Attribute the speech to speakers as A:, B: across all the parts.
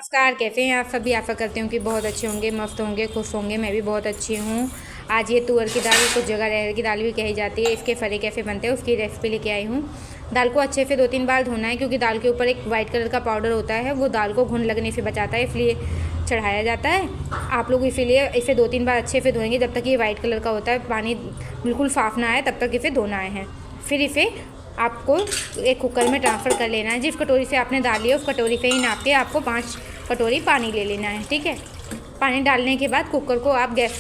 A: नमस्कार, कैसे हैं आप सभी। आशा करती हूँ कि बहुत अच्छे होंगे, मस्त होंगे, खुश होंगे। मैं भी बहुत अच्छी हूँ। आज ये तुअर की दाल, कुछ जगह अरहर की दाल भी कही जाती है, इसके फरे कैसे बनते हैं उसकी रेसिपी लेके आई हूँ। दाल को अच्छे से 2-3 बार धोना है, क्योंकि दाल के ऊपर एक वाइट कलर का पाउडर होता है, वो दाल को घुन लगने से बचाता है, इसलिए चढ़ाया जाता है। आप लोग इसीलिए इसे 2-3 बार अच्छे से धोएंगे, जब तक ये वाइट कलर का होता है, पानी बिल्कुल साफ ना आए तब तक इसे धोना है। फिर इसे आपको एक कुकर में ट्रांसफ़र कर लेना है। जिस कटोरी से आपने दाल लिया उस कटोरी से ही नाप के आपको 5 कटोरी पानी ले लेना है, ठीक है। पानी डालने के बाद कुकर को आप गैस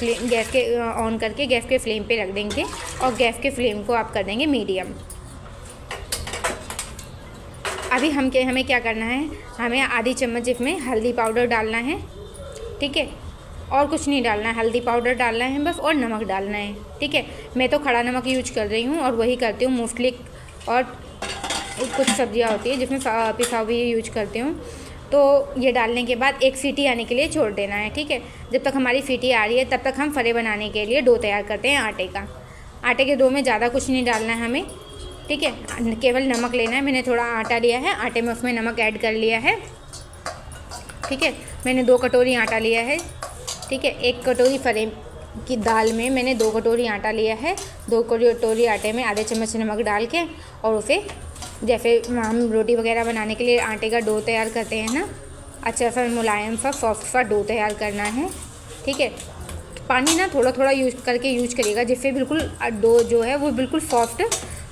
A: के ऑन करके गैस के फ्लेम पे रख देंगे और गैस के फ्लेम को आप कर देंगे मीडियम। अभी हमें क्या करना है, हमें आधी चम्मच इसमें हल्दी पाउडर डालना है, ठीक है। और कुछ नहीं डालना है, हल्दी पाउडर डालना है बस, और नमक डालना है, ठीक है। मैं तो खड़ा नमक यूज कर रही हूँ और वही करती हूँ मोस्टली, और कुछ सब्जियाँ होती है जिसमें पिसा हुआ यूज करती हूँ। तो ये डालने के बाद एक सीटी आने के लिए छोड़ देना है, ठीक है। जब तक हमारी सीटी आ रही है तब तक हम फरे बनाने के लिए डो तैयार करते हैं आटे का। आटे के डो में ज़्यादा कुछ नहीं डालना है हमें, ठीक है। केवल नमक लेना है। मैंने थोड़ा आटा लिया है, आटे में उसमें नमक ऐड कर लिया है, ठीक है। मैंने 2 कटोरी आटा लिया है, ठीक है। 1 कटोरी फरे की दाल में मैंने 2 कटोरी आटा लिया है। 2 कटोरी आटे में आधे चम्मच नमक डाल के, और उसे जैसे हम रोटी वगैरह बनाने के लिए आटे का डो तैयार करते हैं ना, अच्छा सा मुलायम सा सॉफ्ट सा डो तैयार करना है, ठीक है। पानी ना थोड़ा थोड़ा यूज करिएगा, जिससे बिल्कुल डो जो है वो बिल्कुल सॉफ्ट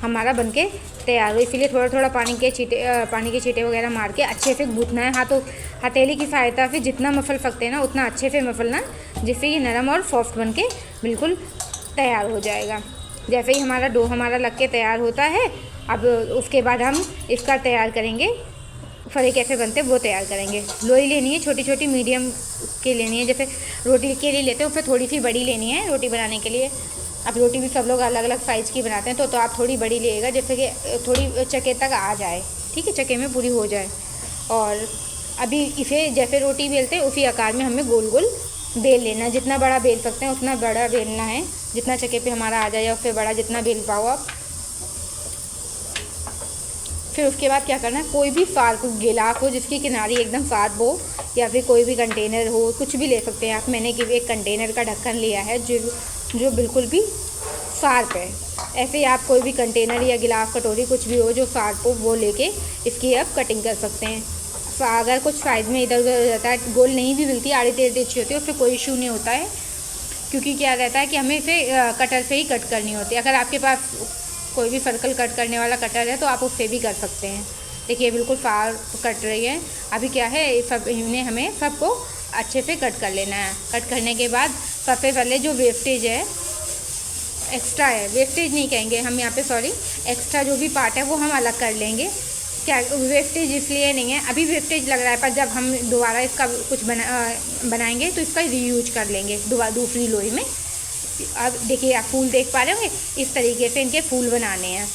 A: हमारा बनके तैयार हो। इसीलिए थोड़ा थोड़ा पानी के छींटे वगैरह मार के अच्छे से गूँथना है। हथेली की सहायता से जितना मसल सकते हैं ना उतना अच्छे से मसलना, जिससे ये नरम और सॉफ्ट बनके बिल्कुल तैयार हो जाएगा। जैसे ही हमारा डो लग के तैयार होता है, अब उसके बाद हम इसका तैयार करेंगे, फरे कैसे बनते हैं वो तैयार करेंगे। लोई लेनी है, छोटी छोटी मीडियम की लेनी है। जैसे रोटी के लिए लेते हैं उससे थोड़ी सी बड़ी लेनी है रोटी बनाने के लिए। अब रोटी भी सब लोग अलग अलग साइज़ की बनाते हैं, तो आप थोड़ी बड़ी लेगा, जैसे कि थोड़ी चक्के तक आ जाए, ठीक है, चक्के में पूरी हो जाए। और अभी इसे जैसे रोटी बेलते हैं उसी आकार में हमें गोल गोल बेल लेना है। जितना बड़ा बेल सकते हैं उतना बड़ा बेलना है, जितना चक्के पे हमारा आ जाए उससे बड़ा जितना बेल पाओ आप। फिर उसके बाद क्या करना है, कोई भी फार्क गिलास हो जिसकी किनारी एकदम साफ हो, या फिर कोई भी कंटेनर हो, कुछ भी ले सकते हैं आप। मैंने एक कंटेनर का ढक्कन लिया है जो बिल्कुल भी शार्प है। ऐसे ही आप कोई भी कंटेनर या गिलास कटोरी कुछ भी हो जो शार्प हो, वो लेके इसकी आप कटिंग कर सकते हैं। अगर कुछ साइज़ में इधर उधर रहता है, गोल नहीं भी मिलती, आड़ी टेढ़ी अच्छी होती है, उससे कोई इशू नहीं होता है, क्योंकि क्या रहता है कि हमें इसे कटर से ही कट करनी होती है। अगर आपके पास कोई भी सर्कल कट करने वाला कटर है तो आप उससे भी कर सकते हैं। देखिए बिल्कुल फार कट रही है। अभी क्या है, सब इन्हें हमें सबको अच्छे से कट कर लेना है। कट करने के बाद सबसे पहले जो वेस्टेज है, एक्स्ट्रा है, वेस्टेज नहीं कहेंगे हम यहाँ पे, सॉरी, एक्स्ट्रा जो भी पार्ट है वो हम अलग कर लेंगे। क्या वेस्टेज इसलिए नहीं है, अभी वेस्टेज लग रहा है, पर जब हम दोबारा इसका कुछ बनाएंगे तो इसका रीयूज कर लेंगे दूसरी लोई में। अब देखिए आप फूल देख पा रहे होंगे, इस तरीके से इनके फूल बनाने हैं।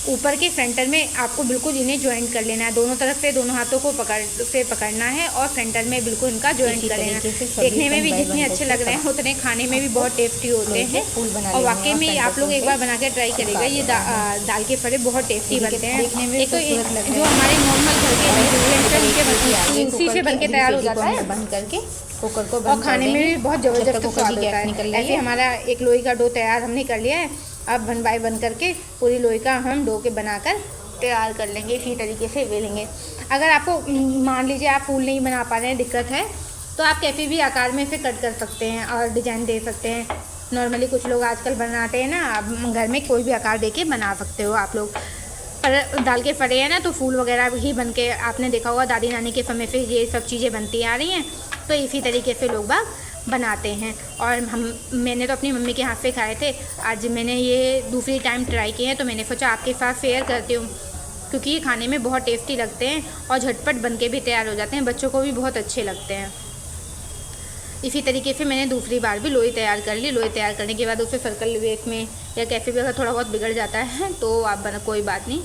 A: ऊपर के सेंटर में आपको बिल्कुल इन्हें ज्वाइंट कर लेना है, दोनों तरफ से दोनों हाथों को पकड़ना है और सेंटर में बिल्कुल इनका ज्वाइंट कर लेना है। देखने में भी जितने अच्छे लग रहे हैं उतने खाने में भी बहुत टेस्टी होते हैं। और वाकई में आप लोग एक बार बना के ट्राई करेगा, ये दाल के फरे बहुत टेस्टी बनते हैं। एक तो जो हमारे नॉर्मल घर के उसी से बन के तैयार हो जाता है,
B: बंद करके कुकर को
A: और खाने में भी बहुत ज़बरदस्त स्वाद होता है। ऐसे हमारा एक लोई का डो तैयार हमने कर लिया है। अब 1 बाय 1 करके पूरी लोई का हम डो के बनाकर तैयार कर लेंगे, इसी तरीके से बेलेंगे। अगर आपको मान लीजिए आप फूल नहीं बना पा रहे हैं, दिक्कत है, तो आप कैसे भी आकार में इसे कट कर सकते हैं और डिज़ाइन दे सकते हैं। नॉर्मली कुछ लोग आजकल बनाते हैं ना, आप घर में कोई भी आकार दे के बना सकते हो आप लोग। पर दाल के फरे हैं ना, तो फूल वगैरह ही बन के, आपने देखा होगा दादी नानी के समय से ये सब चीज़ें बनती आ रही हैं, तो इसी तरीके से लोग बाग बनाते हैं। और मैंने तो अपनी मम्मी के हाथ से खाए थे, आज मैंने ये दूसरी टाइम ट्राई किए हैं, तो मैंने सोचा आपके साथ शेयर करती हूँ, क्योंकि ये खाने में बहुत टेस्टी लगते हैं और झटपट बन के भी तैयार हो जाते हैं, बच्चों को भी बहुत अच्छे लगते हैं। इसी तरीके से मैंने दूसरी बार भी लोई तैयार कर ली। लोई तैयार करने के बाद उसे सर्कल वेट में या कैसे भी अगर थोड़ा बहुत बिगड़ जाता है तो आप कोई बात नहीं,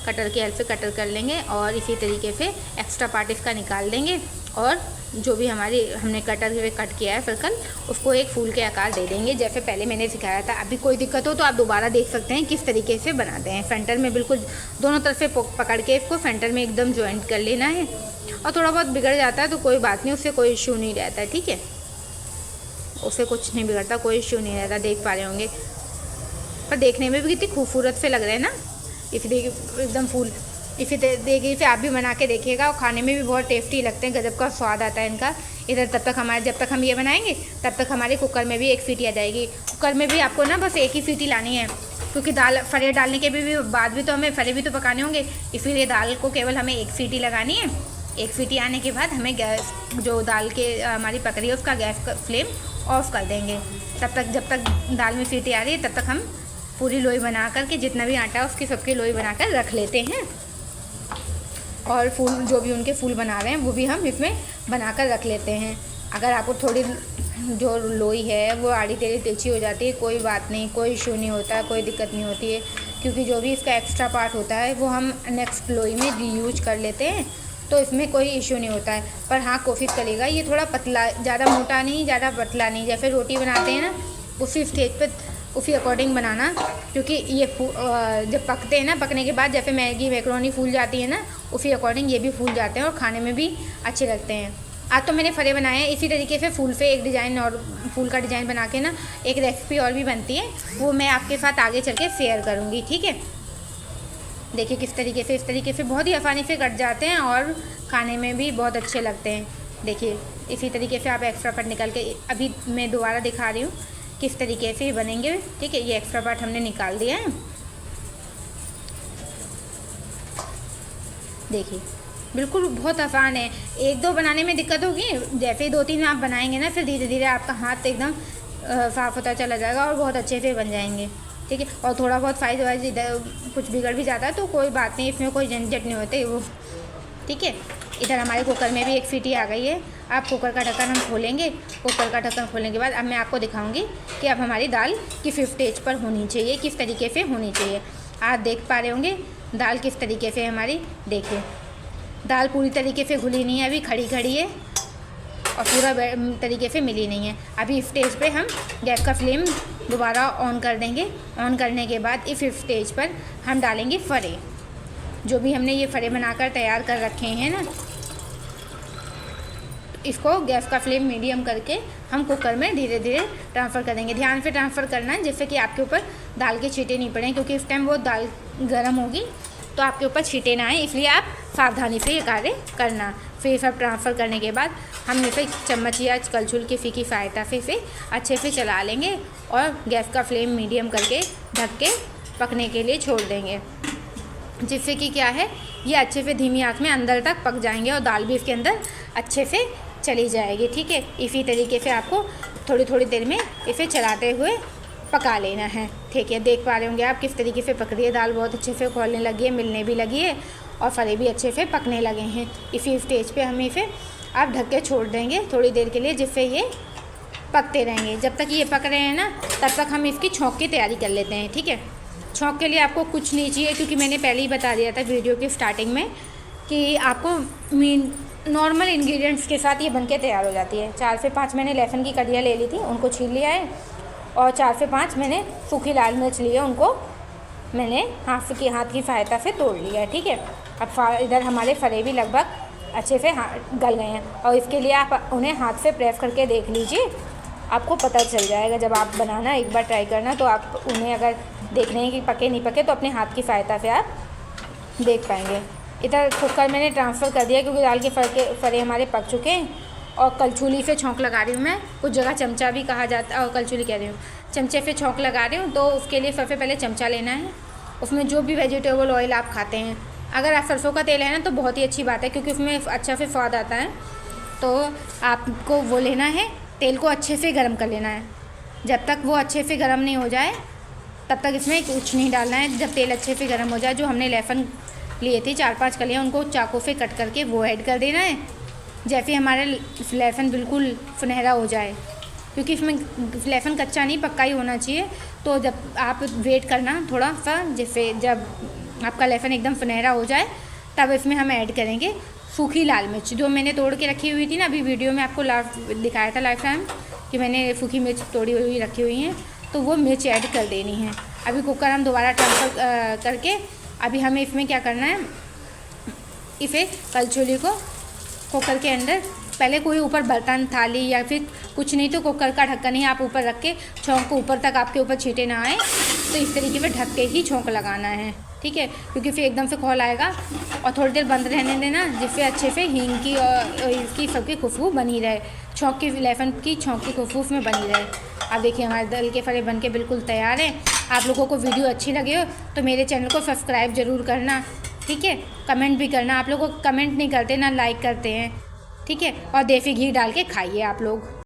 A: कटर की हेल्प से कटर कर लेंगे और इसी तरीके से एक्स्ट्रा पार्ट इसका निकाल देंगे, और जो भी हमने कटर से कट किया है सर्कल, उसको एक फूल के आकार दे देंगे, जैसे पहले मैंने सिखाया था। अभी कोई दिक्कत हो तो आप दोबारा देख सकते हैं किस तरीके से बनाते हैं। सेंटर में बिल्कुल दोनों तरफ से पकड़ के इसको सेंटर में एकदम ज्वाइंट कर लेना है। और थोड़ा बहुत बिगड़ जाता है तो कोई बात नहीं, उससे कोई इश्यू नहीं रहता है, ठीक है, उससे कुछ नहीं बिगड़ता, कोई इश्यू नहीं रहता। देख पा रहे होंगे, पर देखने में भी कितनी खूबसूरत से लग रहे हैं ना। इसे देखिए एकदम फूल, इसे देखिए, इसे आप भी बना के देखिएगा और खाने में भी बहुत टेस्टी लगते हैं, गजब का स्वाद आता है इनका। इधर तब तक हमारे, जब तक हम ये बनाएंगे तब तक हमारे कुकर में भी एक सीटी आ जाएगी। कुकर में भी आपको ना बस एक ही सीटी लानी है, क्योंकि दाल फरे डालने के भी बाद भी तो हमें फरे भी तो पकाने होंगे, इसलिए दाल को केवल हमें एक सीटी लगानी है। एक सीटी आने के बाद हमें गैस, जो दाल के हमारी पक रही है उसका गैस का फ्लेम ऑफ कर देंगे। तब तक, जब तक दाल में सीटी आ रही है तब तक हम पूरी लोई बना कर के, जितना भी आटा है उसकी सबकी लोई बना कर रख लेते हैं। और फूल, जो भी उनके फूल बना रहे हैं वो भी हम इसमें बना कर रख लेते हैं। अगर आपको थोड़ी जो लोई है वो आड़ी टेढ़ी तिरछी हो जाती है, कोई बात नहीं, कोई इशू नहीं होता, कोई दिक्कत नहीं होती है, क्योंकि जो भी इसका एक्स्ट्रा पार्ट होता है वो हम नेक्स्ट लोई में रीयूज कर लेते हैं, तो इसमें कोई इशू नहीं होता है। पर हाँ, कोशिश करिएगा ये थोड़ा पतला, ज़्यादा मोटा नहीं, ज़्यादा पतला नहीं, जैसे रोटी बनाते हैं ना उसी स्टेज पर, उसी अकॉर्डिंग बनाना, क्योंकि ये जब पकते हैं ना, पकने के बाद जैसे मैगी मैक्रोनी फूल जाती है ना, उसी अकॉर्डिंग ये भी फूल जाते हैं और खाने में भी अच्छे लगते हैं। आज तो मैंने फरे बनाए हैं। इसी तरीके से फूल पे एक डिज़ाइन, और फूल का डिज़ाइन बना के ना एक रेसिपी और भी बनती है, वो मैं आपके साथ आगे चल के शेयर करूँगी, ठीक है। देखिए किस तरीके से, इस तरीके से बहुत ही आसानी से कट जाते हैं और खाने में भी बहुत अच्छे लगते हैं। देखिए इसी तरीके से आप एक्स्ट्रा पार्ट निकाल के, अभी मैं दोबारा दिखा रही हूँ किस तरीके से बनेंगे, ठीक है। ये एक्स्ट्रा पार्ट हमने निकाल दिया है, देखिए बिल्कुल बहुत आसान है। एक दो बनाने में दिक्कत होगी, जैसे ही 2-3 आप बनाएंगे ना, फिर धीरे धीरे आपका हाथ एकदम साफ होता चला जाएगा और बहुत अच्छे से बन जाएंगे, ठीक है। और थोड़ा बहुत साइज वाइज इधर कुछ बिगड़ भी जाता है तो कोई बात नहीं, इसमें कोई झंझट नहीं होती वो, ठीक है। इधर हमारे कुकर में भी एक सीटी आ गई है। अब कुकर का ढक्कन हम खोलेंगे। कुकर का ढक्कन खोलने के बाद अब मैं आपको दिखाऊंगी कि अब हमारी दाल किस स्टेज पर होनी चाहिए, किस तरीके से होनी चाहिए। आप देख पा रहे होंगे दाल किस तरीके से हमारी, देखिए दाल पूरी तरीके से घुली नहीं है, अभी खड़ी खड़ी है और पूरा तरीके से मिली नहीं है। अभी इस स्टेज पे हम गैस का फ्लेम दोबारा ऑन कर देंगे। ऑन करने के बाद इस स्टेज पर हम डालेंगे फरे, जो भी हमने ये फरे बनाकर तैयार कर रखे हैं ना, इसको गैस का फ्लेम मीडियम करके हम कुकर में धीरे धीरे ट्रांसफ़र कर देंगे। ध्यान से ट्रांसफ़र करना है जिससे कि आपके ऊपर दाल के छींटे नहीं पड़ें, क्योंकि इस टाइम वो दाल गर्म होगी तो आपके ऊपर छींटे ना आए, इसलिए आप सावधानी से ये कार्य करना। फिर सब ट्रांसफ़र करने के बाद हम इसे चम्मच या कलछुल की फीकी सहायता से इसे अच्छे से चला लेंगे और गैस का फ्लेम मीडियम करके ढक के पकने के लिए छोड़ देंगे, जिससे कि क्या है, ये अच्छे से धीमी आंच में अंदर तक पक जाएंगे और दाल भी इसके अंदर अच्छे से चली जाएगी, ठीक है। इसी तरीके से आपको थोड़ी थोड़ी देर में इसे चलाते हुए पका लेना है, ठीक है। देख पा रहे होंगे आप किस तरीके से पक रही है दाल, बहुत अच्छे से खोलने लगी है, मिलने भी लगी है और फरे भी अच्छे से पकने लगे हैं। इसी स्टेज पे हम इसे आप ढक के छोड़ देंगे थोड़ी देर के लिए, जिससे ये पकते रहेंगे। जब तक ये पक रहे हैं ना, तब तक हम इसकी छौंक की तैयारी कर लेते हैं, ठीक है। छौंक के लिए आपको कुछ नहीं चाहिए, क्योंकि मैंने पहले ही बता दिया था वीडियो की स्टार्टिंग में कि आपको नॉर्मल इंग्रेडिएंट्स के साथ ये बनके तैयार हो जाती है। 4 से 5 मैंने लहसुन की कलियाँ ले ली थी, उनको छील लिया है, और 4 से 5 मैंने सूखी लाल मिर्च ली है, उनको मैंने हाथ की सहायता से तोड़ लिया है, ठीक है। अब इधर हमारे फरे भी लगभग अच्छे से गल गए हैं, और इसके लिए आप उन्हें हाथ से प्रेस करके देख लीजिए, आपको पता चल जाएगा। जब आप बनाना एक बार ट्राई करना, तो आप उन्हें अगर देख रहे हैं कि पके नहीं पके, तो अपने हाथ की सहायता से आप देख पाएंगे। इधर कुकर मैंने ट्रांसफ़र कर दिया, क्योंकि दाल के फरे हमारे पक चुके हैं। और कलछुली से छौंक लगा रही हूँ मैं, कुछ जगह चमचा भी कहा जाता है, और कलछुली कह रही हूँ, चमचे से छौंक लगा रही हूँ। तो उसके लिए सबसे पहले चमचा लेना है, उसमें जो भी वेजिटेबल ऑयल आप खाते हैं, अगर आप सरसों का तेल है ना तो बहुत ही अच्छी बात है, क्योंकि उसमें अच्छा से स्वाद आता है। तो आपको वो लेना है, तेल को अच्छे से गर्म कर लेना है। जब तक वो अच्छे से गर्म नहीं हो जाए तब तक इसमें कुछ नहीं डालना है। जब तेल अच्छे से गर्म हो जाए, जो हमने लहसुन लिए थे 4-5 कलियाँ, उनको चाकू से कट करके वो ऐड कर देना है। जैसे हमारा लहसुन बिल्कुल सुनहरा हो जाए, क्योंकि इसमें लहसुन कच्चा नहीं पक्का ही होना चाहिए, तो जब आप वेट करना थोड़ा सा, जिससे जब आपका लहसुन एकदम सुनहरा हो जाए तब इसमें हम ऐड करेंगे सूखी लाल मिर्च, जो मैंने तोड़ के रखी हुई थी ना। अभी वीडियो में आपको दिखाया था लाइफ टाइम कि मैंने सूखी मिर्च तोड़ी हुई रखी हुई हैं, तो वो मिर्च ऐड कर देनी है। अभी कुकर हम दोबारा ट्रांसफ़र करके अभी हमें इसमें क्या करना है, इसे कलछुली को कुकर के अंदर पहले कोई ऊपर बर्तन थाली या फिर कुछ नहीं तो कुकर का ढक्कन ही आप ऊपर रख के छौंक को ऊपर तक आपके ऊपर छींटे ना आए, तो इस तरीके से ढक के ही छौंक लगाना है, ठीक है। क्योंकि फिर एकदम से खौल आएगा और थोड़ी देर बंद रहने देना, जिससे अच्छे से हींग की और इसकी सबकी खुशबू बनी रहे, छौंक की लहसुन की छौंक की खुशबू में बनी रहे। अब देखिए हमारे दाल के फले बन के बिल्कुल तैयार हैं। आप लोगों को वीडियो अच्छी लगी हो तो मेरे चैनल को सब्सक्राइब ज़रूर करना, ठीक है। कमेंट भी करना, आप लोग कमेंट नहीं करते ना लाइक करते हैं, ठीक है। और देसी घी डाल के खाइए आप लोग।